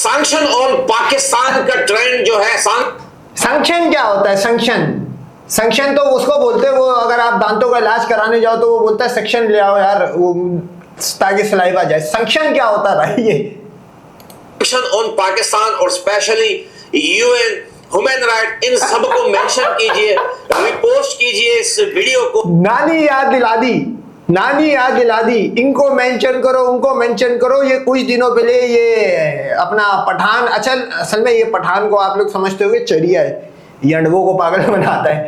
Sanction on Pakistan का trend जो है सैंक्शन क्या होता है? सैंक्शन तो उसको बोलते हैं, वो अगर आप दांतों का इलाज कराने जाओ तो वो बोलता है सेक्शन ले आओ यार, वो ताकि सलाइवा जाए। सैंक्शन क्या होता है भाई? ये सैंक्शन ऑन पाकिस्तान और स्पेशली यूएन ह्यूमन राइट, इन सब को मेंशन कीजिए, रिपोस्ट कीजिए इस वीडियो को। नानी याद दिला दी, इनको मेंशन करो, उनको मेंशन करो। ये कुछ दिनों पहले ये अपना पठान, अच्छा असल में ये पठान को आप लोग समझते होंगे चरिया है, ये अंडवों को पागल बनाता है।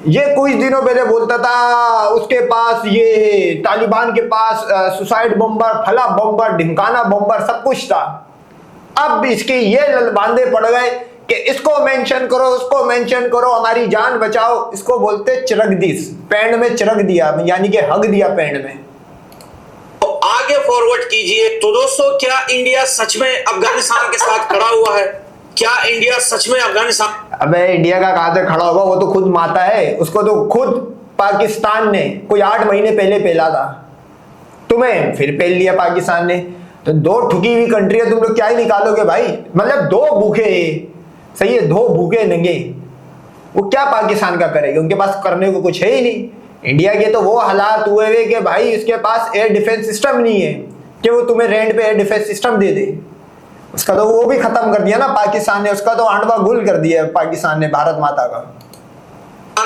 ये कुछ दिनों पहले बोलता था उसके पास ये तालिबान के पास सुसाइड बम्बर, फला बम्बर, ढिमकाना बम्बर सब कुछ था। अब इसके ये ललबांदे पड़ गए कि इसको मेंशन करो, उसको मेंशन करो, हमारी जान बचाओ। इसको बोलते चिरगदीस, पैंड में चिरग दिया, यानी कि हग दिया पैंड में। तो आगे फॉरवर्ड कीजिए। तो दोस्तों, क्या इंडिया सच में अफगानिस्तान के साथ खड़ा हुआ है? क्या इंडिया सच में अफगानिस्तान? अबे इंडिया का कहां से खड़ा होगा? वो तो खुद माता है, उसको तो खुद पाकिस्तान ने कोई 8 महीने पहले पेला था, तुम्हें फिर पेल लिया पाकिस्तान ने। तो दो ठुकी हुई कंट्री है, तुम लोग क्या ही निकालोगे भाई? मतलब दो भूखे, सही है, दो भूखे नंगे, वो क्या पाकिस्तान का करेंगे? उनके पास करने को कुछ है ही नहीं। इंडिया के तो वो हालात हुए हुए कि भाई इसके पास एयर डिफेंस सिस्टम नहीं है कि वो तुम्हें रेंट पे एयर डिफेंस सिस्टम दे दे। उसका तो वो भी खत्म कर दिया ना पाकिस्तान ने, उसका तो आंडवा गुल कर दिया पाकिस्तान ने भारत माता का।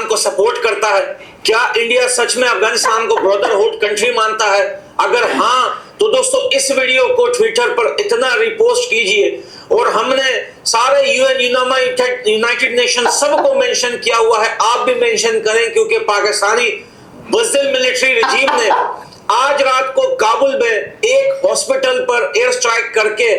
को सपोर्ट करता है? क्या इंडिया सच में अफगानिस्तान को ब्रदरहुड कंट्री मानता है? अगर हाँ, तो दोस्तों इस वीडियो को ट्विटर पर इतना रिपोस्ट कीजिए। और हमने सारे यूएन, यूनाइटेड नेशन सबको मेंशन किया हुआ है, आप भी मेंशन करें, क्योंकि पाकिस्तानी बुज़दिल मिलिट्री रजीम ने आज रात को काबुल में एक हॉस्पिटल पर एयर स्ट्राइक करके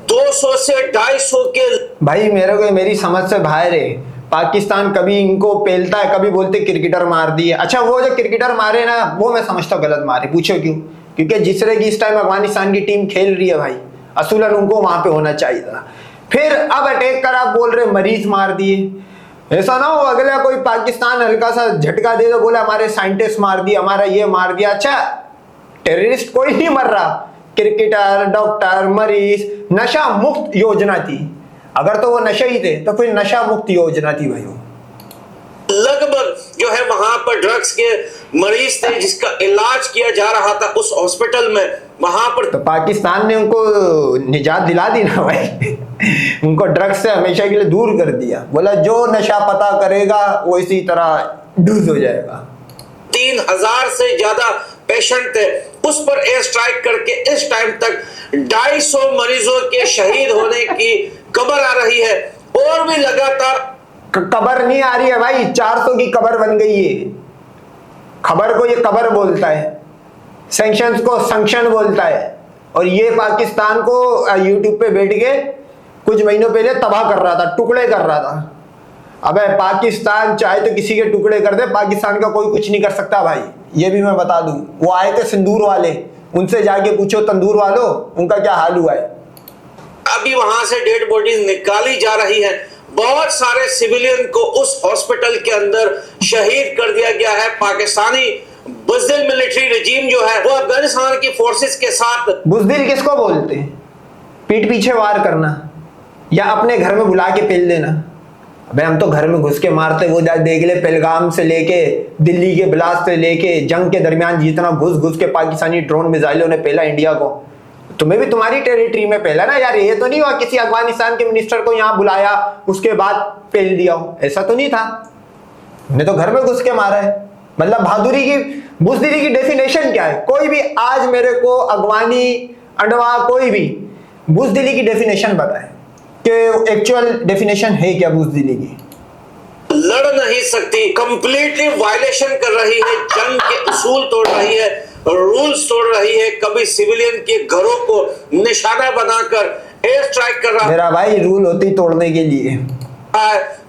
200 से 250 के भाई मेरे को मेरी समझ से बाहर है। पाकिस्तान कभी इनको पेलता है, कभी बोलते क्रिकेटर मार दिए। अच्छा वो जो क्रिकेटर मारे ना, वो मैं समझता हूँ गलत मारे। पूछो क्यों? क्योंकि जिस तरह की इस टाइम अफगानिस्तान की टीम खेल रही है भाई, असूलन उनको वहां पे होना चाहिए था। फिर अब अटैक कर आप बोल रहे मरीज मार दिए। ऐसा ना हो अगला कोई पाकिस्तान हल्का सा झटका दे तो बोला हमारे साइंटिस्ट मार दिया, हमारा ये मार दिया। अच्छा टेररिस्ट कोई नहीं मर रहा, क्रिकेटर, डॉक्टर, मरीज। नशा मुक्त योजना थी, अगर तो वो नशे ही थे तो फिर नशा मुक्त योजना थी भाई। वो लगभग जो है वहां पर ड्रग्स के मरीज थे जिसका इलाज किया जा रहा था उस हॉस्पिटल में। वहां पर तो पाकिस्तान ने उनको निजात दिला दी ना भाई। उनको ड्रग्स से हमेशा के लिए दूर कर दिया, बोला जो नशा पता करेगा वो इसी तरह डूज हो जाएगा। 3000 से ज्यादा पेशेंट थे, उस पर एयर स्ट्राइक करके इस टाइम तक 250 मरीजों के शहीद होने की खबर आ रही है। और भी लगातार कबर नहीं आ रही है भाई, 400 की कबर बन गई है। खबर को ये कबर बोलता है, सैंक्शंस को संक्शन बोलता है। और ये पाकिस्तान को यूट्यूब पे बैठ के कुछ महीनों पहले तबाह कर रहा था, टुकड़े कर रहा था। अबे पाकिस्तान चाहे तो किसी के टुकड़े कर दे, पाकिस्तान का कोई कुछ नहीं कर सकता भाई, ये भी मैं बता दूं। वो आए थे सिंदूर वाले, उनसे जाके पूछो तंदूर वालों उनका क्या हाल हुआ है। अभी वहां से डेड बॉडीज निकाली जा रही है। बहुत सारे सिविलियन को उस हॉस्पिटल के अंदर शहीद कर दिया गया है। पाकिस्तानी बुज़दिल मिलिट्री रजीम जो है वो अफगानिस्तान की फोर्सेस के साथ। बुज़दिल किसको बोलते हैं? पीठ पीछे वार करना या अपने घर में बुला के पेल देना। अबे हम तो घर में घुस के मारते, वो देख ले पहलगाम से लेके दिल्ली के ब्लास्ट से लेके जंग के दरमियान जितना घुस घुस के पाकिस्तानी ड्रोन मिसाइलों ने पहला इंडिया को, तुम्हें भी तुम्हारी टेरिटरी में पहला ना यार। ये तो नहीं हुआ किसी अफगानिस्तान के मिनिस्टर को यहाँ बुलाया उसके बाद पेल दिया हो, ऐसा तो नहीं था। हमने तो घर में घुस के मारा है। मतलब बहादुरी की, बुज़दिली की डेफिनेशन क्या है? कोई भी आज मेरे को अगवानी, अंडवा, कोई भी बुज़दिली की डेफिनेशन बताए कि एक्चुअल डेफिनेशन है क्या बुज़दिली की? लड़ नहीं सकती, कंप्लीटली वायलेशन कर रही है, जंग के उसूल तोड़ रही है, रूल्स तोड़ रही है। कभी सिविलियन के घरों को निशाना बनाकर एयर स्ट्राइक कर रहा मेरा भाई रूल होती तोड़ने के लिए,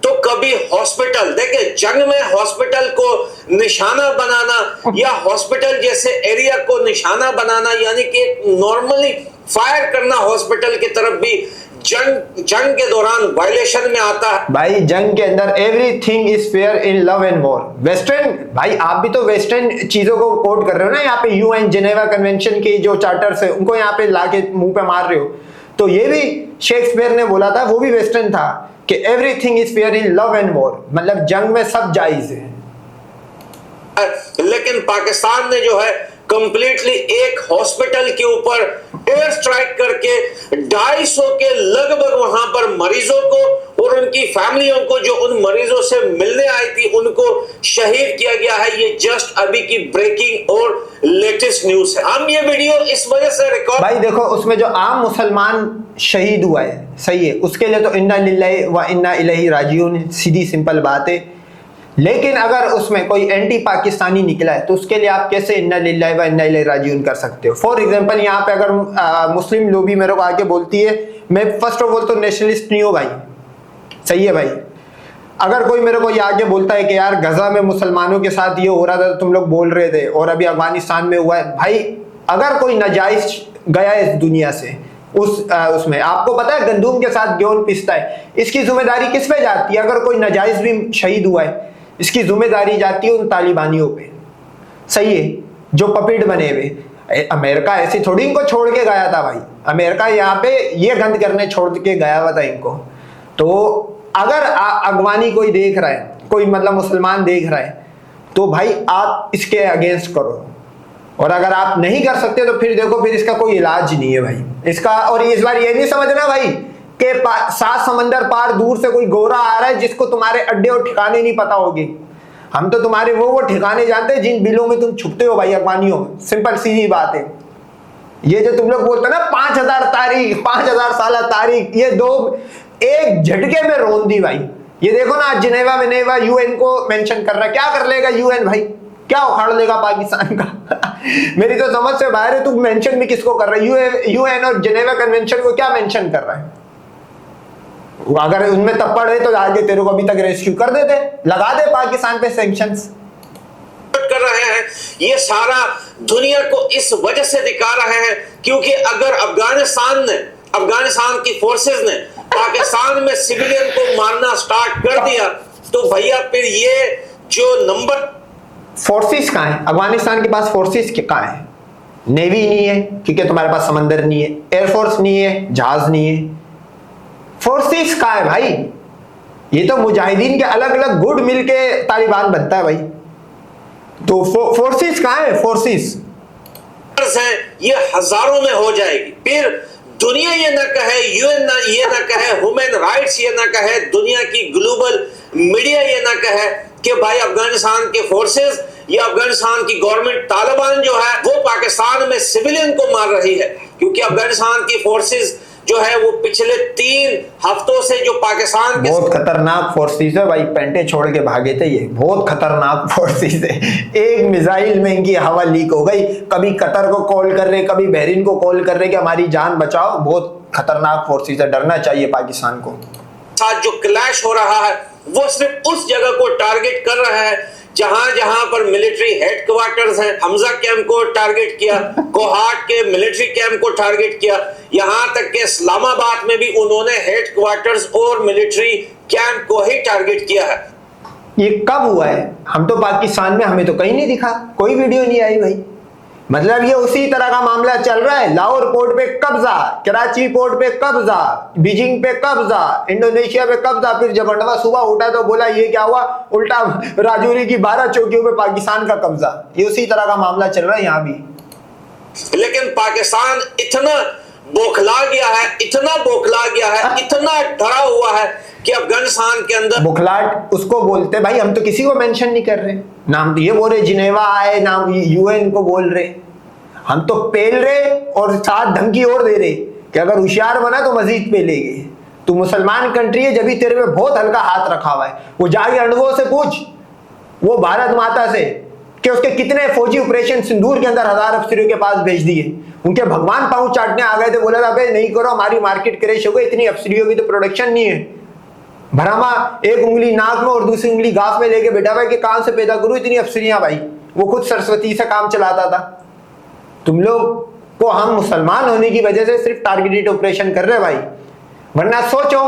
तो कभी हॉस्पिटल, देखिए जंग में हॉस्पिटल को निशाना बनाना या हॉस्पिटल जैसे एरिया को निशाना बनाना, यानी कि नॉर्मली फायर करना हॉस्पिटल की तरफ भी जंग के दौरान वायलेशन में आता है। भाई जंग के अंदर everything is fair in love and war. Western, भाई आप भी तो वेस्टर्न चीजों को कोट कर रहे हो ना, यहाँ पे यूएन जेनेवा कन्वेंशन के जो चार्टर्स है उनको यहाँ पे लाके मुंह पे मार रहे हो। तो ये भी शेक्सपियर ने बोला था, वो भी वेस्टर्न था कि everything is fair in love and war, मतलब जंग में सब जायज है। लेकिन पाकिस्तान ने जो है कंप्लीटली एक हॉस्पिटल के ऊपर एयर स्ट्राइक करके 250 के लगभग वहां पर मरीजों को और उनकी फैमिलियों को, जो उन मरीजों से मिलने आई थी, उनको शहीद किया गया है। ये जस्ट अभी की ब्रेकिंग और लेटेस्ट न्यूज है। हम ये वीडियो इस वजह से रिकॉर्ड, भाई देखो उसमें जो आम मुसलमान शहीद हुआ है, सही है, उसके लिए तो इन्ना लिल्लाहि व इन्ना इलैहि राजिऊन, सीधी सिंपल बात है। लेकिन अगर उसमें कोई एंटी पाकिस्तानी निकला है तो उसके लिए आप कैसे इन्ना लिल्लाहि व इन्ना इलैहि राजिऊन कर सकते हो? फॉर एग्जांपल यहाँ पे अगर मुस्लिम लोबी मेरे को आके बोलती है, मैं फर्स्ट ऑफ ऑल तो नेशनलिस्ट नहीं हूँ भाई, सही है भाई। अगर कोई मेरे को ये आके बोलता है कि यार गजा में मुसलमानों के साथ ये हो रहा था, तुम लोग बोल रहे थे, और अभी अफगानिस्तान में हुआ है, भाई अगर कोई नाजायज गया है इस दुनिया से, उसमें आपको पता है गंदुम के साथ गेहूं पिसता है, इसकी जिम्मेदारी किस पे जाती है? अगर कोई नाजायज भी शहीद हुआ है, इसकी जिम्मेदारी जाती है उन तालिबानियों पे, सही है, जो पपेट बने हुए। अमेरिका ऐसी थोड़ी इनको छोड़ के गया था भाई, अमेरिका यहाँ पे ये गंद करने छोड़ के गया हुआ था इनको। तो अगर अगवानी कोई देख रहा है, कोई मतलब मुसलमान देख रहा है, तो भाई आप इसके अगेंस्ट करो, और अगर आप नहीं कर सकते तो फिर देखो, फिर इसका कोई इलाज नहीं है भाई इसका। और इस बार ये नहीं समझना भाई कि 7 समंदर पार दूर से कोई गोरा आ रहा है जिसको तुम्हारे अड्डे और ठिकाने नहीं पता होगी। हम तो तुम्हारे वो ठिकाने जानते हैं जिन बिलों में तुम छुपते हो भाई, अफगानियों में। सिंपल सीधी बात है। ये जो तुम लोग बोलते हो ना 5000 तारीख, 5000 साल तारीख, ये दो एक झटके में रोन दी भाई। ये देखो ना जिनेवा विनेवा यूएन को मेंशन कर रहा है, क्या कर लेगा यूएन भाई? क्या उखाड़ लेगा पाकिस्तान का? मेरी तो समझ से बाहर है। तू मेंशन भी किसको कर रहा है? यूएन और जिनेवा कन्वेंशन को क्या मेंशन कर रहा है? अगर उनमें तप्पड़ है तो आगे तेरे को अभी तक रेस्क्यू कर देते, लगा दे पाकिस्तान पे सैंक्शंस। कर रहे हैं ये सारा दुनिया को इस वजह से दिखा रहे हैं क्योंकि अगर अफगानिस्तान की फोर्सेस ने पाकिस्तान में सिविलियन को मारना स्टार्ट कर दिया तो भैया फिर ये जो नंबर फोर्सेस कहाँ है? अफगानिस्तान के पास फोर्सेस कहाँ है? नेवी नहीं है क्योंकि तुम्हारे पास समंदर नहीं है, एयरफोर्स नहीं है, जहाज नहीं है, फोर्सेस कहाँ है भाई? ये तो मुजाहिदीन के अलग अलग गुट मिलके तालिबान बनता है भाई। तो फोर्सेस कहाँ है? फोर्सेस है ये हजारों में हो जाएगी। फिर दुनिया ये ना कहे, यूएन ये ना कहे, ह्यूमन राइट्स ये ना कहे, दुनिया की ग्लोबल मीडिया ये ना कहे कि भाई अफगानिस्तान के फोर्सेस या अफगानिस्तान की गवर्नमेंट तालिबान जो है वो पाकिस्तान में सिविलियन को मार रही है, क्योंकि अफगानिस्तान की फोर्सेस जो है वो पिछले 3 हफ्तों से जो पाकिस्तान के बहुत खतरनाक फोर्सेस है भाई, पेंटे छोड़ के भागे थे ये, बहुत खतरनाक फोर्सेस है। एक मिसाइल में इनकी हवा लीक हो गई, कभी कतर को कॉल कर रहे, कभी बहरीन को कॉल कर रहे कि हमारी जान बचाओ। बहुत खतरनाक फोर्सेस है, डरना चाहिए पाकिस्तान को। साथ जो क्लैश हो रहा है वो सिर्फ उस जगह को टारगेट कर रहा है जहां पर मिलिट्री हेडक्वार्टर्स हैं। हमजा कैंप को टारगेट किया, कोहाट के मिलिट्री कैंप को टारगेट किया, यहां तक कि इस्लामाबाद में भी उन्होंने हेडक्वार्टर्स और मिलिट्री कैंप को ही टारगेट किया है। ये कब हुआ है? हम तो पाकिस्तान में, हमें तो कहीं नहीं दिखा, कोई वीडियो नहीं आई भाई। मतलब ये उसी तरह का मामला चल रहा है। लाहौर पोर्ट पे कब्जा, कराची पोर्ट पे कब्जा, बीजिंग पे कब्जा, इंडोनेशिया पे कब्जा। फिर जब अंडवा सुबह उठा तो बोला ये क्या हुआ, उल्टा राजौरी की 12 चौकियों पे पाकिस्तान का कब्जा। ये उसी तरह का मामला चल रहा है यहाँ भी। लेकिन पाकिस्तान इतना बौखला गया है, इतना बौखला गया है, इतना डरा हुआ है कि अफगानिस्तान के अंदर बुखलाहट उसको बोलते भाई। हम तो किसी को मेंशन नहीं कर रहे, नाम तो ये बोल रहे जिनेवा आए, नाम यूएन को बोल रहे, हम तो पेल रहे और साथ धमकी और दे रहे कि अगर होशियार बना तो मजीद पेलेंगे। तू मुसलमान कंट्री है, जब भी तेरे पे बहुत हल्का हाथ रखा हुआ है। वो जाके अणुओं से पूछ, वो भारत माता से, कि उसके कितने फौजी ऑपरेशन सिंदूर के अंदर 1000 अफसरों के पास भेज दिए। उनके भगवान पांव चाटने आ गए थे, बोला था भाई नहीं करो, हमारी मार्केट क्रैश हो गई, इतनी अफसरियों की तो प्रोडक्शन नहीं है। भरामा एक उंगली नाक में और दूसरी उंगली गाफ में लेके बैठा भाई कि कहां से पैदा करूं इतनी अफसरियां भाई। वो खुद सरस्वती से काम चलाता था। तुम लोग को हम मुसलमान होने की वजह से सिर्फ टारगेटेड ऑपरेशन कर रहे भाई, वरना सोचो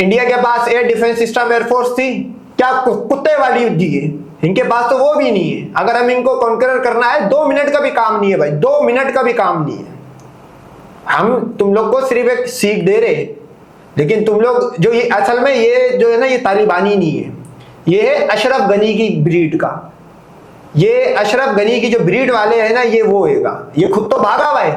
इंडिया के पास एयर डिफेंस सिस्टम एयरफोर्स थी क्या? कुत्ते वाली दी है, इनके पास तो वो भी नहीं है। अगर हम इनको कॉन्करर करना है 2 मिनट का भी काम नहीं है भाई, 2 मिनट का भी काम नहीं है। हम तुम लोग को सिर्फ एक सीख दे रहे, लेकिन तुम लोग जो ये असल में ये जो है ना, ये तालिबानी नहीं है, ये है अशरफ गनी की ब्रीड का। ये अशरफ गनी की जो ब्रीड वाले हैं ना, ये वो होएगा, ये खुद तो भागा हुआ है,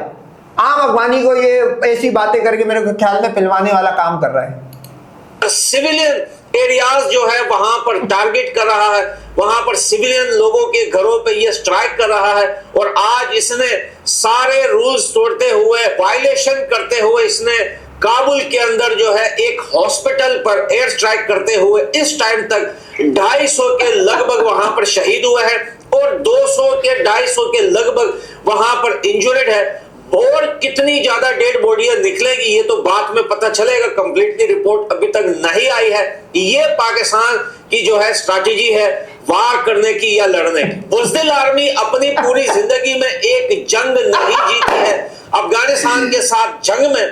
आम अफगानी को ये ऐसी बातें करके मेरे ख्याल में पिलवाने वाला काम कर रहा है। सिविलियन एरियाज जो है वहां पर टारगेट कर रहा है, वहां पर सिविलियन लोगों के घरों पे ये स्ट्राइक कर रहा है। और आज इसने सारे रूल्स तोड़ते हुए, वायलेशन करते हुए, इसने काबुल के अंदर जो है एक हॉस्पिटल पर एयर स्ट्राइक करते हुए इस टाइम तक 250 के लगभग वहां पर शहीद हुए हैं और 200 के 250 के लगभग वहां पर इंजर्ड है। और कितनी ज्यादा डेड बॉडियां निकलेगी ये तो बाद में पता चलेगा, कंप्लीटली रिपोर्ट अभी तक नहीं आई है। ये पाकिस्तान की जो है स्ट्रैटेजी है वार करने की या लड़ने की। बुज़दिल आर्मी अपनी पूरी जिंदगी में एक जंग नहीं जीती है। अफगानिस्तान के साथ जंग में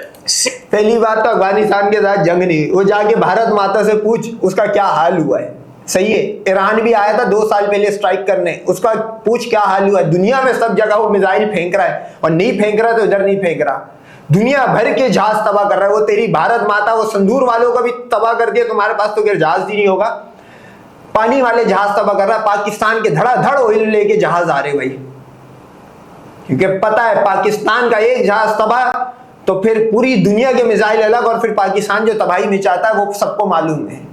पहली बात तो अफगानिस्तान के साथ जंग नहीं, वो जाके भारत माता से पूछ उसका क्या हाल हुआ है। सही है, ईरान भी आया था 2 साल पहले स्ट्राइक करने, उसका पूछ क्या हाल हुआ है। दुनिया में सब जगह वो मिसाइल फेंक रहा है, और नहीं फेंक रहा तो इधर नहीं फेंक रहा, दुनिया भर के जहाज तबाह कर रहा है। वो तेरी भारत माता वो संदूर वालों का भी तबाह कर दिया, तुम्हारे पास तो फिर जहाज ही नहीं होगा। पानी वाले जहाज तबाह कर रहा है, पाकिस्तान के धड़ाधड़ ऑयल लेके जहाज आ रहे भाई, क्योंकि पता है पाकिस्तान का एक जहाज तबाह तो फिर पूरी दुनिया के मिसाइल अलग, और फिर पाकिस्तान जो तबाही मचाता है वो सबको मालूम है।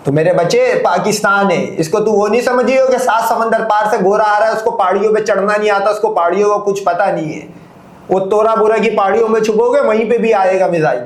तो मेरे बच्चे, पाकिस्तान है, इसको तू वो नहीं समझियो कि 7 समंदर पार से गोरा आ रहा है, उसको पहाड़ियों पे चढ़ना नहीं आता, उसको पहाड़ियों को कुछ पता नहीं है। वो तोरा बोरा की पहाड़ियों में छुपोगे वहीं पे भी आएगा मिसाइल।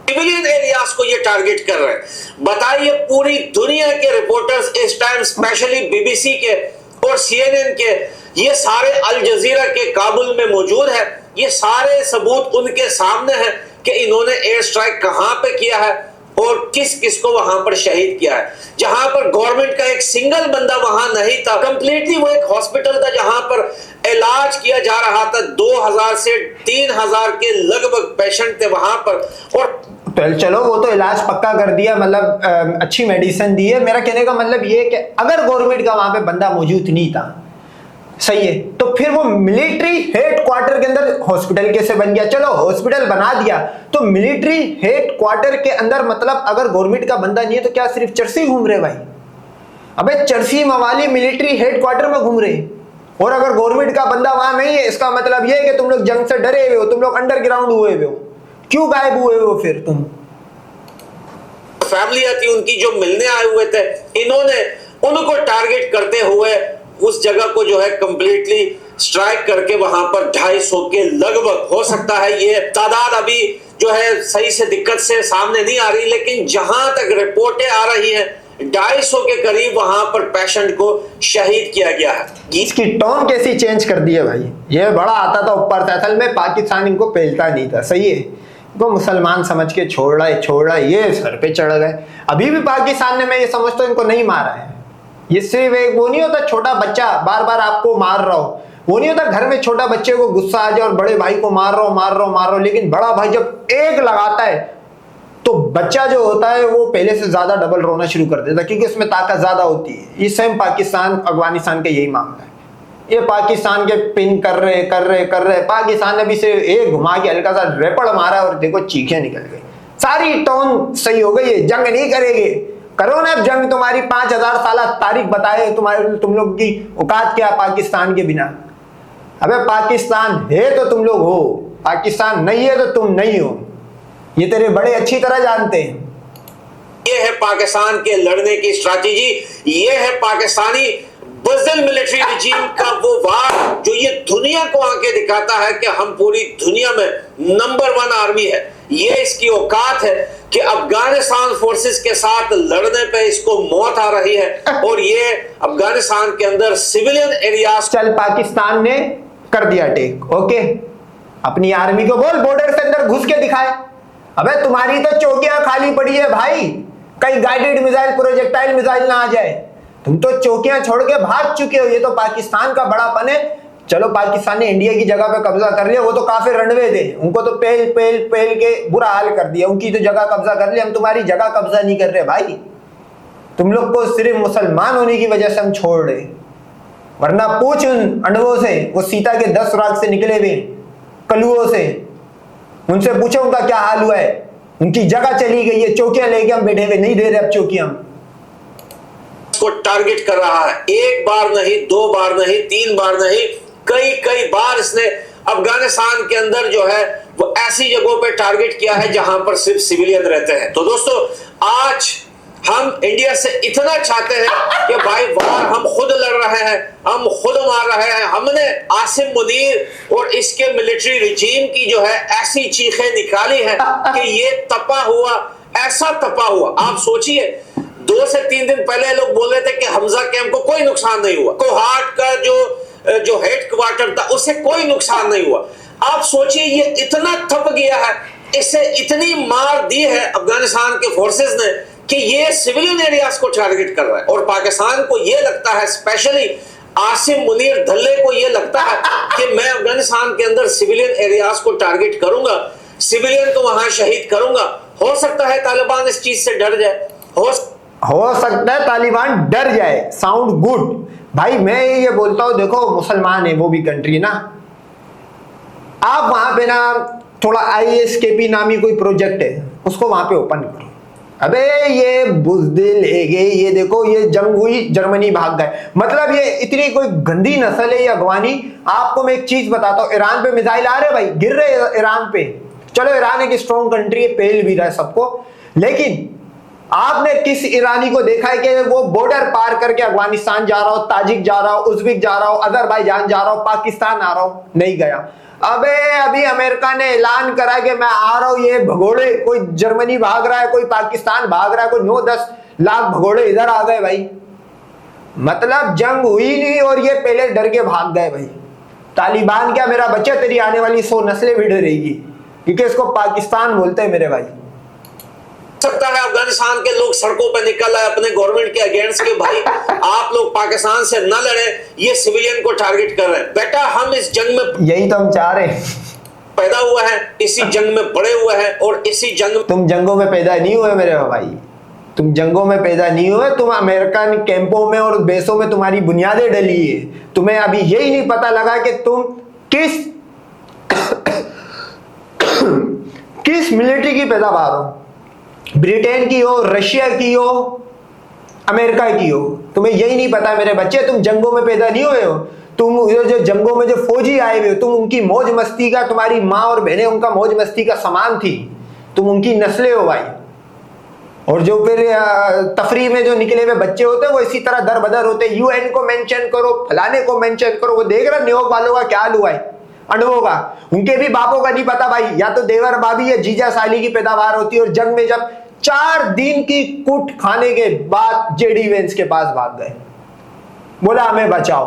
सिविलियन एरियाज को ये टारगेट कर रहे हैं। बताइए, पूरी दुनिया के रिपोर्टर्स इस टाइम स्पेशली बीबीसी के और CNN के, ये सारे अल जजीरा के काबुल में मौजूद है। ये सारे सबूत उनके सामने हैं कि इन्होंने एयर स्ट्राइक कहां पे किया है और किस किस को वहां पर शहीद किया है। जहां पर गवर्नमेंट का एक सिंगल बंदा वहां नहीं था, कंप्लीटली वो एक हॉस्पिटल था जहां पर इलाज किया जा रहा था। 2000 से 3000 के लगभग पेशेंट थे वहां पर। और चलो वो तो इलाज पक्का कर दिया, मतलब अच्छी मेडिसिन दी है। मेरा कहने का मतलब ये कि अगर गवर्नमेंट का वहां पे बंदा मौजूद नहीं था, सही है, तो फिर वो मिलिट्री हेडक्वार्टर के अंदर हॉस्पिटल कैसे बन गया? चलो हॉस्पिटल बना दिया, तो मिलिट्री हेडक्वार्टर के अंदर मतलब अगर गवर्नमेंट का बंदा नहीं है तो क्या सिर्फ चर्सी घूम रहे भाई? अबे चर्सी मवाली मिलिट्री हेडक्वार्टर में घूम रहे, और अगर गवर्नमेंट का बंदा वहां नहीं है, इसका मतलब यह है कि तुम लोग जंग से डरे हुए हो, तुम लोग अंडरग्राउंड हुए हुए हो। क्यों गायब हुए हो फिर तुम? फैमिली थी उनकी जो मिलने आए हुए थे, इन्होंने उनको टारगेट करते हुए उस जगह को जो है कंप्लीटली स्ट्राइक करके वहां पर 250 के लगभग, हो सकता है ये तादाद अभी जो है सही से दिक्कत से सामने नहीं आ रही, लेकिन जहां तक रिपोर्टें आ रही हैं 250 के करीब वहां पर पेशेंट को शहीद किया गया है। इसकी टोन कैसी चेंज कर दी है भाई। ये बड़ा आता था ऊपर से, असल में पाकिस्तान इनको पेलता नहीं था, सही है, इनको मुसलमान समझ के छोड़ रहा है, ये सर पे चढ़ गए। अभी भी पाकिस्तान ने, मैं ये समझता हूँ, इनको नहीं मारा है। ये सिर्फ एक वो नहीं होता छोटा बच्चा बार बार आपको मार रहा हो, वो नहीं होता घर में छोटा बच्चे को गुस्सा आ जाए और बड़े भाई को मार रहा हो, लेकिन बड़ा भाई जब एक लगाता है तो बच्चा जो होता है वो पहले से ज्यादा डबल रोना शुरू कर देता है, क्योंकि उसमें ताकत ज्यादा होती है। ये सेम पाकिस्तान अफगानिस्तान का यही मामला है। ये पाकिस्तान के पिन कर रहे, पाकिस्तान ने भी से एक घुमा के हल्का सा रेपड़ मारा और देखो चीखें निकल गई, सारी टोन सही हो गई है। जंग नहीं करेंगे, करो ना जंग, तुम्हारी 5000 साल तारीख बताए तुम लोग की औकात क्या पाकिस्तान के बिना। अबे पाकिस्तान है तो तुम लोग हो, पाकिस्तान नहीं है तो तुम नहीं हो, ये तेरे बड़े अच्छी तरह जानते हैं। ये है पाकिस्तान के लड़ने की स्ट्रैटेजी, ये है पाकिस्तानी बुज़दिल मिलिट्री रिजीम का वो वार जो ये दुनिया को आके दिखाता है कि हम पूरी दुनिया में नंबर 1 आर्मी है। ये इसकी औकात है कि अफगानिस्तान फोर्सेस के साथ लड़ने पे इसको मौत आ रही है, और ये अफगानिस्तान के अंदर सिविलियन एरियाज। चल पाकिस्तान ने कर दिया अटैक, ओके, अपनी आर्मी को बोल बॉर्डर से अंदर घुस के दिखाए। अबे तुम्हारी तो चौकियां खाली पड़ी है भाई, कहीं गाइडेड मिसाइल प्रोजेक्टाइल मिसाइल ना आ जाए। तुम तो चौकियां छोड़ के भाग चुके हो, ये तो पाकिस्तान का बड़ापन है। चलो पाकिस्तान ने इंडिया की जगह पे कब्जा कर लिया, वो तो काफी रनवे थे, उनको तो पेल के बुरा हाल कर दिया, उनकी तो जगह कब्जा कर लिया। हम तुम्हारी जगह कब्जा नहीं कर रहे भाई, तुम लोग को सिर्फ मुसलमान होने की वजह से हम छोड़ रहे, वरना पूछ उन अंडवों से, वो सीता के 10 राग से निकले हुए, कलुओं से, उनसे पूछो उनका क्या हाल हुआ है। उनकी जगह चली गई है, चौकियां लेके हम बैठे हुए, नहीं दे रहे अब चौकियां हम। को टारगेट कर रहा है, एक बार नहीं, दो बार नहीं, तीन बार नहीं, कई कई बार इसने अफगानिस्तान के अंदर जो है वो ऐसी जगहों पे टारगेट किया है जहां पर सिर्फ सिविलियन रहते हैं। तो दोस्तों, आज हम इंडिया से इतना चाहते हैं कि भाई वार हम खुद लड़ रहे हैं, हम खुद मार रहे हैं। हमने आसिम मुनीर और इसके मिलिट्री रिजीम की जो है ऐसी चीखें निकाली हैं कि ये तपा हुआ, ऐसा तपा हुआ। आप सोचिए, 2 से 3 दिन पहले लोग बोल रहे थे कि हमजा कैंप को कोई नुकसान नहीं हुआ, कोहाट का जो हेड क्वार्टर था उसे कोई नुकसान नहीं हुआ। आप सोचिए, ये इतना थप गया है, इसे इतनी मार दी है अफगानिस्तान के फोर्सेस ने कि ये सिविलियन एरियाज को टारगेट कर रहा है। और पाकिस्तान को ये लगता है, स्पेशली आसिम मुनीर धल्ले को ये लगता है कि मैं अफगानिस्तान के अंदर सिविलियन एरियाज को टारगेट करूंगा, सिविलियन को वहां शहीद करूंगा। हो सकता है तालिबान इस चीज से डर जाए, हो सकता है तालिबान डर जाए। साउंड गुड भाई। मैं ये बोलता हूं, देखो मुसलमान है वो भी कंट्री ना, आप वहां पे ना थोड़ा ISKP नामी कोई प्रोजेक्ट है उसको वहां पे ओपन करो। अबे ये बुज़दिल ये देखो, ये जंग हुई, जर्मनी भाग गए, मतलब ये इतनी कोई गंदी नस्ल है ये अगवानी। आपको मैं एक चीज बताता हूँ, ईरान पे मिसाइल आ रहे भाई, गिर रहे ईरान पे। चलो ईरान एक स्ट्रॉन्ग कंट्री है, पेल भी रहा है सबको, लेकिन आपने किस ईरानी को देखा है कि वो बॉर्डर पार करके अफगानिस्तान जा रहा हो, ताजिक जा रहा हो, उज्बेक जा रहा हो, अजरबैजान जा रहा हो, पाकिस्तान आ रहा हो? नहीं गया। अबे अभी अमेरिका ने ऐलान करा कि मैं आ रहा हूं, ये भगोड़े, कोई जर्मनी भाग रहा है, कोई पाकिस्तान भाग रहा है, कोई 9-10 लाख भगोड़े इधर आ गए भाई। मतलब जंग हुई नहीं और ये पहले डर के भाग गए भाई। तालिबान क्या मेरा बच्चा, तेरी आने वाली 100 नस्लें भी डरेगी, क्योंकि इसको पाकिस्तान बोलते हैं मेरे भाई। सकता है अफगानिस्तान के लोग सड़कों पर निकल आए अपने गवर्नमेंट के अगेंस्ट के भाई आप लोग पाकिस्तान से न लड़े, ये सिविलियन को टारगेट कर रहे हैं। बेटा हम इस जंग में, यही तो हम चाह रहे हैं, पैदा हुआ है, इसी जंग में बड़े हुए हैं और इसी जंग में। तुम जंगों में पैदा नहीं हुए मेरे भाई, तुम जंगों में पैदा नहीं हुए, तुम अमेरिकन कैंपों में और बेसों में तुम्हारी बुनियादें डली है। तुम्हें अभी यही नहीं पता लगा कि तुम किस मिलिट्री की पैदावार हो, ब्रिटेन की हो, रशिया की हो, अमेरिका की हो। तुम्हें यही नहीं पता मेरे बच्चे, तुम जंगों में पैदा नहीं हुए हो। तुम जो जंगों में जो फौजी आए हुए हो, तुम उनकी मौज मस्ती का, तुम्हारी माँ और बहनें उनका मौज मस्ती का सामान थी, तुम उनकी नस्लें हो भाई। और जो फिर तफरी में जो निकले हुए बच्चे होते हैं वो इसी तरह दर बदर होते हैं। UN को मेंशन करो, फलाने को मेंशन करो, वो देख रहा न्यूयॉर्क वालों का क्या हाल हुआ है, अंडों का। उनके भी बापों का नहीं पता भाई, या तो देवर भाभी या जीजा साली की पैदावार होती है। और जंग में जब 4 दिन की कुट खाने के बाद JD वेंस के पास भाग गए, बोला हमें बचाओ।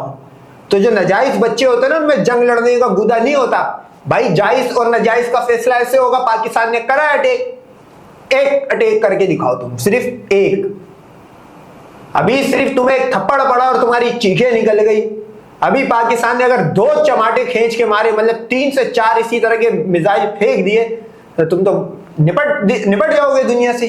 तो जो नाजायज बच्चे होते हैं ना, उनमें जंग लड़ने का गुदा नहीं होता भाई। जायज और नाजायज का फैसला ऐसे होगा, पाकिस्तान ने करा अटैक, एक अटैक करके दिखाओ तुम, सिर्फ एक। अभी सिर्फ तुम्हें एक थप्पड़ पड़ा और तुम्हारी चीखें निकल गई। अभी पाकिस्तान ने अगर 2 चमाटे खींच के मारे, मतलब 3 से 4 इसी तरह के मिसाइल फेंक दिए, तो तुम तो निपट जाओगे दुनिया से।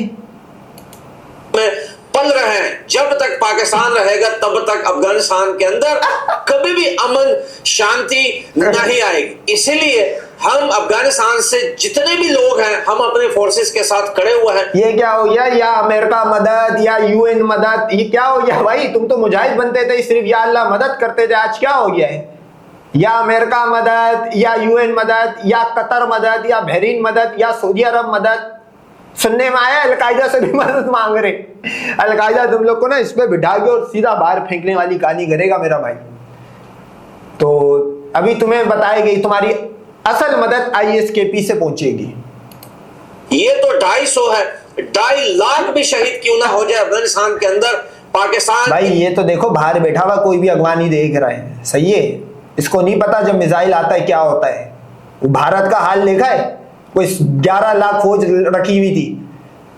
में पल रहे हैं, जब तक पाकिस्तान रहेगा तब तक अफगानिस्तान के अंदर कभी भी अमन शांति नहीं आएगी। इसीलिए हम अफगानिस्तान से जितने भी लोग हैं, हम अपने फोर्सेस के साथ खड़े हुए हैं। ये क्या हो गया, या अमेरिका मदद या UN मदद, ये क्या हो गया भाई? तुम तो मुजाहिद बनते थे, सिर्फ या अल्लाह मदद करते थे, आज क्या हो गया है? या अमेरिका मदद या UN मदद या कतर मदद या बहरीन मदद या सऊदी अरब मदद। सुनने में आया अलकायदा से भी मदद मांग रहे। अलकायदा तुम लोग को ना इस पे बिठा के और सीधा बाहर फेंकने वाली कहानी करेगा मेरा भाई। तो अभी तुम्हें बताई गई तुम्हारी असल मदद ISKP से पहुंचेगी। ये तो 250 है, 2.5 लाख भी शहीद क्यों ना हो जाए अफगानिस्तान के अंदर, पाकिस्तान भाई ये तो देखो बाहर बैठा हुआ कोई भी अगवानी देख रहा है, सही है। इसको नहीं पता जब मिसाइल आता है क्या होता है। वो भारत का हाल देखा है, कोई 11 लाख फौज रखी हुई थी,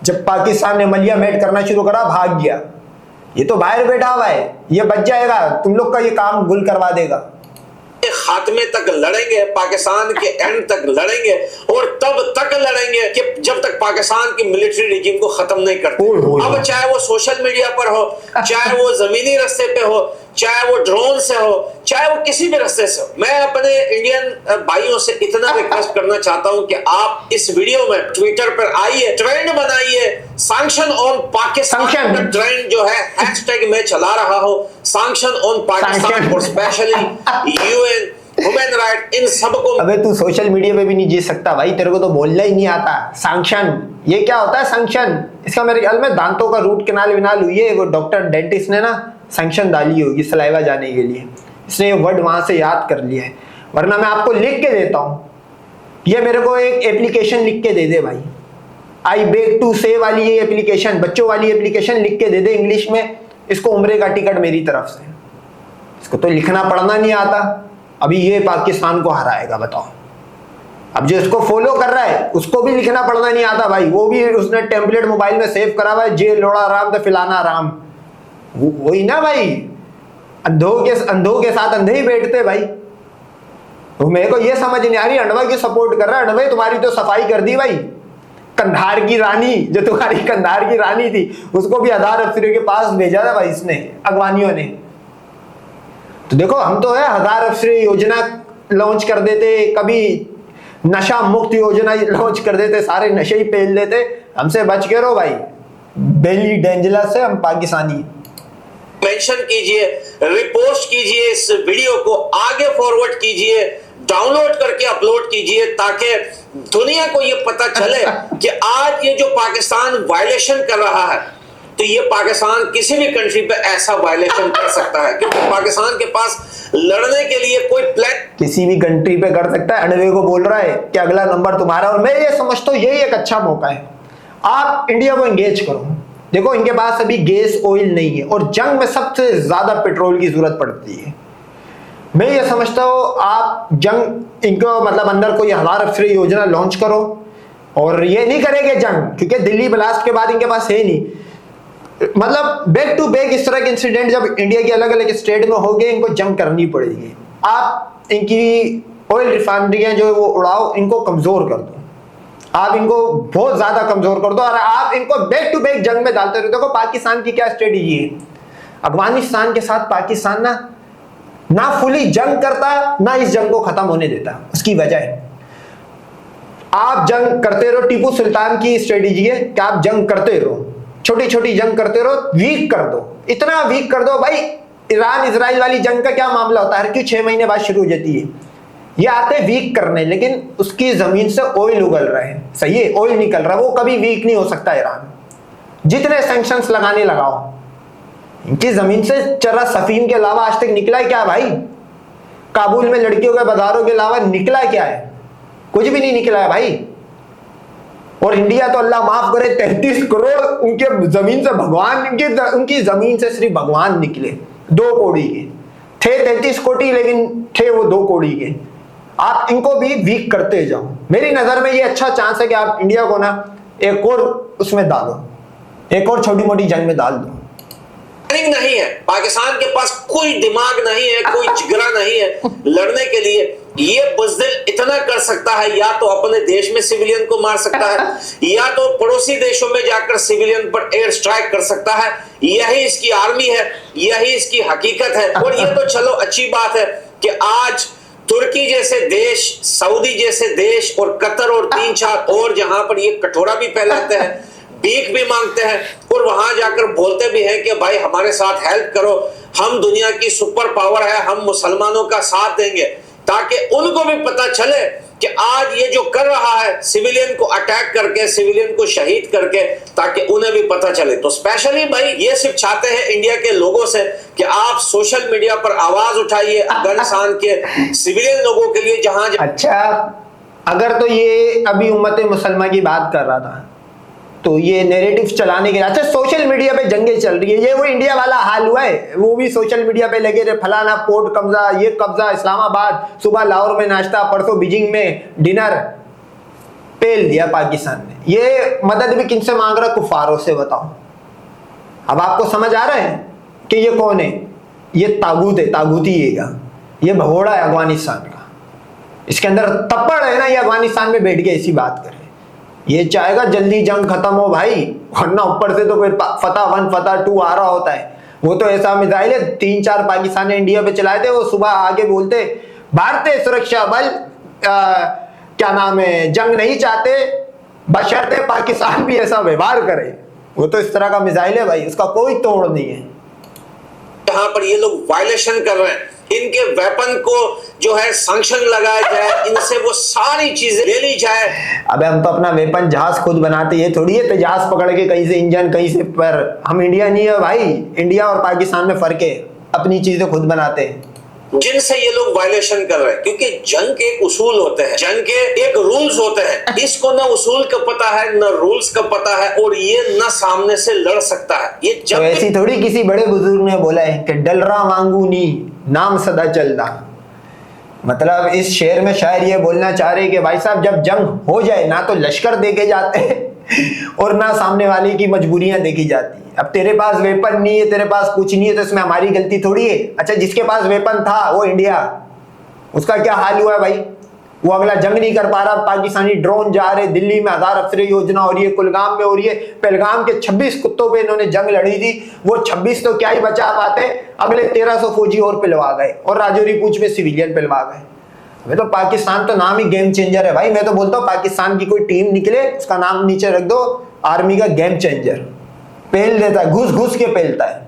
जब पाकिस्तान ने मलिया मेट करना शुरू करा भाग गया। ये तो बाहर बैठा हुआ है, ये बच जाएगा, तुम लोग का ये काम गुल करवा देगा। खात्मे तक लड़ेंगे, पाकिस्तान के एंड तक लड़ेंगे, और तब तक लड़ेंगे कि जब तक पाकिस्तान की मिलिट्री रिजीम को खत्म नहीं करते। अब चाहे वो सोशल मीडिया पर हो, चाहे वो जमीनी रास्ते पे हो, चाहे वो ड्रोन से हो, चाहे वो किसी भी रास्ते से हो। मैं अपने इंडियन भाइयों से इतना रिक्वेस्ट करना चाहता हूं कि आप इस वीडियो में ट्विटर पर आइए, ट्रेंड बनाइए, सैंक्शन ऑन पाकिस्तान का ट्रेंड जो है हैशटैग में चला रहा हो, सैंक्शन ऑन पाकिस्तान और स्पेशली यूएन ह्यूमन राइट, इन सबको। अबे तू सोशल मीडिया पे भी नहीं जी सकता भाई, तेरे को तो बोलना ही नहीं आता। सैंक्शन, ये क्या होता है सैंक्शन? इसका मेरे ख्याल में दांतों का रूट कैनाल विनाल हुई है, वो डॉक्टर डेंटिस्ट ने ना सैंक्शन डाली होगी सलाइवा जाने के लिए, इसने ये वर्ड वहां से याद कर लिया है। वरना मैं आपको लिख के देता हूं, ये मेरे को एक एप्लीकेशन लिख के दे दे भाई, आई बेग टू से वाली ये एप्लीकेशन, बच्चों वाली एप्लीकेशन लिख के दे दे इंग्लिश में, इसको उम्रे का टिकट मेरी तरफ से। इसको तो लिखना पढ़ना नहीं आता, अभी ये पाकिस्तान को हराएगा बताओ। अब जो इसको फॉलो कर रहा है उसको भी लिखना पढ़ना नहीं आता भाई, वो भी उसने टेम्पलेट मोबाइल में सेव करा हुआ है, जे लोड़ा राम तो फिलाना राम, वही ना भाई, अंधों के साथ अंधे ही बैठते भाई। तो मेरे को ये समझ नहीं आ रही अंडवा क्यों सपोर्ट कर रहा है। अंडवा तुम्हारी तो सफाई कर दी भाई, कंधार की रानी, जो तुम्हारी कंधार की रानी थी उसको भी आधार अफसरों के पास भेजा था भाई इसने, अगवानियों ने। तो देखो हम तो है हजार अफसर योजना लॉन्च कर देते, कभी नशा मुक्त योजना लॉन्च कर देते, सारे नशे ही पेल देते। हमसे बच के रहो भाई, बेली डेंजरस से हम पाकिस्तानी। मेंशन कीजिए, रिपोस्ट कीजिए, इस वीडियो को आगे फॉरवर्ड कीजिए, डाउनलोड करके अपलोड कीजिए, ताकि दुनिया को ये पता चले कि आज ये जो पाकिस्तान वायलेशन कर रहा है, तो ये पाकिस्तान किसी भी कंट्री पे ऐसा वायलेशन कर सकता है, क्योंकि पाकिस्तान के पास लड़ने के लिए कोई प्लान किसी भी कंट्री पे कर सकता है। अनवे को बोल रहा है कि अगला नंबर तुम्हारा, और मैं ये समझता हूँ यही एक अच्छा मौका है, आप इंडिया को एंगेज करो। देखो इनके पास अभी गैस ऑयल नहीं है, और जंग में सबसे ज्यादा पेट्रोल की जरूरत पड़ती है। मैं ये समझता हूँ आप जंग इनको मतलब अंदर कोई हजार अफसर योजना लॉन्च करो, और ये नहीं करेंगे जंग, क्योंकि दिल्ली ब्लास्ट के बाद इनके पास है नहीं, मतलब बैक टू बैक इस तरह के इंसिडेंट जब इंडिया के अलग अलग स्टेट में हो गए, इनको जंग करनी पड़ेगी। आप इनकी ऑयल रिफाइनरियां जो है वो उड़ाओ, इनको कमजोर कर दो, आप इनको बहुत ज्यादा कमजोर कर दो, और आप इनको बैक टू बैक जंग में डालते रहो। देखो पाकिस्तान की क्या स्ट्रेटेजी है, अफगानिस्तान के साथ पाकिस्तान ना फुली जंग करता, ना इस जंग को खत्म होने देता। उसकी वजह है आप जंग करते रहो, टीपू सुल्तान की स्ट्रेटेजी है कि आप जंग करते रहो, छोटी छोटी जंग करते रहो, वीक कर दो, इतना वीक कर दो भाई। ईरान इजराइल वाली जंग का क्या मामला होता है, हर क्यों 6 महीने बाद शुरू हो जाती है, ये आते वीक करने, लेकिन उसकी जमीन से ऑयल उगल रहा है, सही है, ऑयल निकल रहा है, वो कभी वीक नहीं हो सकता ईरान, जितने सैंक्शंस लगाने लगाओ। इनकी जमीन से चरा सफीन के अलावा आज तक निकला है क्या भाई? काबुल में लड़कियों के बाजारों के अलावा निकला क्या है? कुछ भी नहीं निकला है भाई। और इंडिया तो अल्लाह माफ करे 33 करोड़ उनके जमीन से भगवान, उनकी जमीन से सिर्फ भगवान निकले 2 कौड़ी के थे, 33 कोटी लेकिन थे वो 2 कौड़ी के। आप इनको भी वीक करते जाओ। मेरी नजर में ये अच्छा चांस है कि आप इंडिया को ना एक और उसमें डालो, एक और छोटी मोटी जंग में डाल दो। नहीं है, पाकिस्तान के पास कोई दिमाग नहीं है, कोई जिगरा नहीं है लड़ने के लिए। ये बुज़दिल इतना कर सकता है, या तो अपने देश में सिविलियन को मार सकता है, या तो पड़ोसी देशों में जाकर सिविलियन पर एयर स्ट्राइक कर सकता है। यही इसकी आर्मी है, यही इसकी हकीकत है। और ये तो चलो अच्छी बात है कि आज तुर्की जैसे देश, सऊदी जैसे देश और कतर और 3-4 और जहां पर ये कटोरा भी फैलाते हैं, भीख भी मांगते हैं, और वहां जाकर बोलते भी हैं कि भाई हमारे साथ हेल्प करो, हम दुनिया की सुपर पावर है, हम मुसलमानों का साथ देंगे, ताकि उनको भी पता चले कि आज ये जो कर रहा है सिविलियन को अटैक करके, सिविलियन को शहीद करके, ताकि उन्हें भी पता चले। तो स्पेशली भाई ये सिर्फ चाहते हैं इंडिया के लोगों से कि आप सोशल मीडिया पर आवाज उठाइए अफगानिस्तान के सिविलियन लोगों के लिए। जहां अच्छा, अगर तो ये अभी उम्मत मुसलमान की बात कर रहा था, तो ये नैरेटिव चलाने के लिए, अच्छा सोशल मीडिया पे जंगें चल रही है, ये वो इंडिया वाला हाल हुआ है, वो भी सोशल मीडिया पे लगे रहे, फलाना पोर्ट कब्जा, ये कब्जा, इस्लामाबाद, सुबह लाहौर में नाश्ता, परसों बीजिंग में डिनर, पेल दिया पाकिस्तान ने। ये मदद भी किनसे मांग रहा? कुफारों से। बताओ, अब आपको समझ आ रहा है कि ये कौन है? ये तागूत है, तागूती ये भगोड़ा है अफगानिस्तान का, इसके अंदर तप्पड़ है ना, ये अफगानिस्तान में बैठ के ऐसी बात करे। ये चाहेगा जल्दी जंग खत्म हो भाई, वरना ऊपर से तो फिर फतह 1 फतह 2 आ रहा होता है। वो तो ऐसा मिसाइल है 3-4 पाकिस्तान ने इंडिया पे चलाए थे, वो सुबह आगे बोलते भारतीय सुरक्षा बल क्या नाम है जंग नहीं चाहते बशर्ते पाकिस्तान भी ऐसा व्यवहार करे। वो तो इस तरह का मिसाइल है भाई, उसका कोई तोड़ नहीं है। यहाँ पर ये लोग वायलेशन कर रहे हैं, इनके वेपन को जो है सैंक्शन लगाया जाए, इनसे वो सारी चीजें ले ली जाए। अबे हम तो अपना वेपन जहाज खुद बनाते, ये थोड़ी है तो जहाज पकड़ के कहीं से इंजन कहीं से, पर हम इंडिया नहीं है भाई, इंडिया और पाकिस्तान में फर्क है, अपनी चीजें खुद बनाते हैं। जिनसे ये लोग वायलेशन कर रहे हैं, क्योंकि जंग के एक उसूल होते हैं, जंग के एक रूल्स होते हैं। इसको न उसूल का पता है न रूल्स का पता है, और ये न सामने से लड़ सकता है। ये तो ऐसी थोड़ी किसी बड़े बुजुर्ग ने बोला है कि डलरा मांगू नी नाम सदा चलना। मतलब इस शेर में शायर ये बोलना चाह रहे कि भाई साहब जब जंग हो जाए ना तो लश्कर देके जाते हैं और ना सामने वाले की मजबूरियां देखी जाती। अब तेरे पास वेपन नहीं है, तेरे पास कुछ नहीं है, तो इसमें हमारी गलती थोड़ी है। अच्छा जिसके पास वेपन था वो इंडिया, उसका क्या हाल हुआ है भाई? वो अगला जंग नहीं कर पा रहा, पाकिस्तानी ड्रोन जा रहे, दिल्ली में 1000 अफसरे योजना हो रही है, कुलगाम में हो रही है, पहलगाम के 26 कुत्तों पे इन्होंने जंग लड़ी थी, वो 26 तो क्या ही बचा पाते, अगले 1300 फौजी और पिलवा गए और राजौरी पूंछ में सिविलियन पिलवा गए। मैं तो पाकिस्तान तो नाम ही गेम चेंजर है भाई। मैं तो बोलता हूँ पाकिस्तान की कोई टीम निकले उसका नाम नीचे रख दो आर्मी का गेम चेंजर। पेल देता है, घुस घुस के पेलता है।